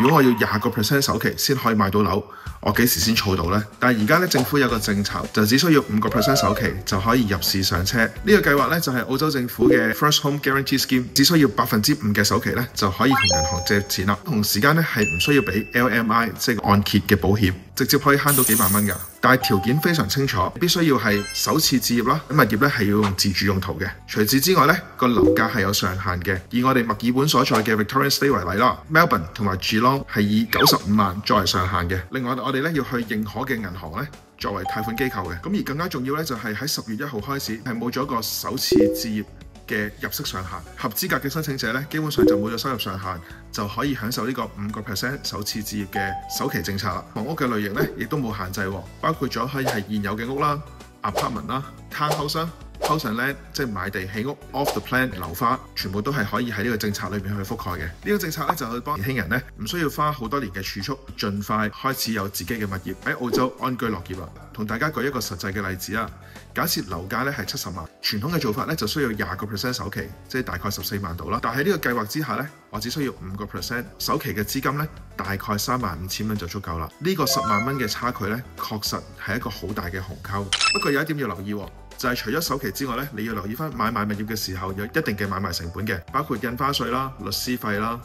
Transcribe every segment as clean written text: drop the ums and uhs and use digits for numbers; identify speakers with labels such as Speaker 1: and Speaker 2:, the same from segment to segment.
Speaker 1: 如果我要20% 首期先可以買到樓，我幾時先儲到呢？但係而家咧政府有個政策，就只需要5% 首期就可以入市上車。呢個計劃咧就係澳洲政府嘅 First Home Guarantee Scheme， 只需要5%嘅首期咧就可以同銀行借錢啦。同時間咧係唔需要俾 LMI 即係按揭嘅保險，直接可以慳到幾萬蚊㗎。但係條件非常清楚，必須要係首次置業啦，物業咧係要用自住用途嘅。除此之外咧，個樓價係有上限嘅。以我哋墨爾本所在嘅 Victorian State 為例啦 ，Melbourne 同埋 Geelong 係以95萬作為上限嘅。另外我哋咧要去認可嘅銀行咧作為貸款機構嘅。咁而更加重要咧就係喺10月1號開始係冇咗個首次置業嘅入息上限，合資格嘅申請者咧，基本上就冇咗收入上限，就可以享受呢個5% 首次置業嘅首期政策啦。房屋嘅類型咧，亦都冇限制，包括咗可以係現有嘅屋啦、apartment 啦、townhouse 啦、house and land 即係買地起屋 off the plan 樓花，全部都係可以喺呢個政策裏面去覆蓋嘅。呢個政策咧就去幫年輕人咧，唔需要花好多年嘅儲蓄，盡快開始有自己嘅物業喺澳洲安居樂業啦。同大家舉一個實際嘅例子啦。假設樓價咧係70萬，傳統嘅做法咧就需要20% 首期，即係大概14萬度啦。但係呢個計劃之下咧，我只需要5% 首期嘅資金咧，大概35000蚊就足夠啦。呢個10萬蚊嘅差距咧，確實係一個好大嘅鴻溝。不過有一點要留意，就係除咗首期之外咧，你要留意翻買賣物業嘅時候有一定嘅買賣成本嘅，包括印花稅啦、律師費啦、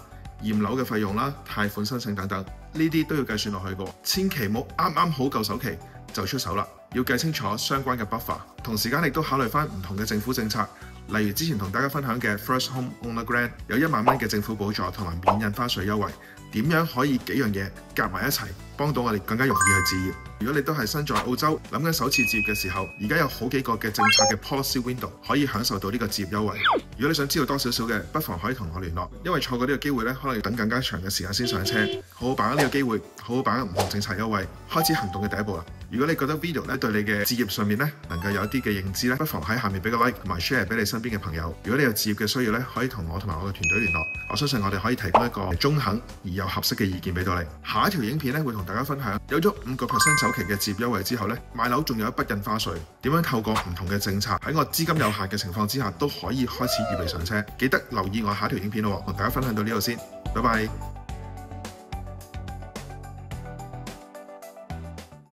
Speaker 1: 驗樓嘅費用啦、貸款申請等等，呢啲都要計算落去嘅。千祈唔好啱啱好夠首期就出手啦，要計清楚相關嘅 buffer， 同時間亦都考慮翻唔同嘅政府政策，例如之前同大家分享嘅 First Home Owner Grant 有1萬蚊嘅政府補助同埋免印花稅優惠，點樣可以幾樣嘢夾埋一齊幫到我哋更加容易去置業。如果你都係身在澳洲諗緊首次置業嘅時候，而家有好幾個嘅政策嘅 policy window 可以享受到呢個置業優惠。如果你想知道多少少嘅，不妨可以同我聯絡，因為錯過呢個機會咧，可能要等更加長嘅時間先上車。好好把握呢個機會，好好把握唔同政策優惠，開始行動嘅第一步啦。如果你覺得 video 咧對你嘅置業上面咧能夠有一啲嘅認知咧，不妨喺下面俾個 like 同埋 share 俾你身邊嘅朋友。如果你有置業嘅需要咧，可以同我同埋我嘅團隊聯絡，我相信我哋可以提供一個中肯而又合適嘅意見俾到你。下一條影片咧會同大家分享，有咗5% 首期嘅置業優惠之後咧，買樓仲有一筆印花稅，點樣透過唔同嘅政策喺我資金有限嘅情況之下都可以開始預備上車。記得留意我下一條影片咯，同大家分享到呢度先，拜拜。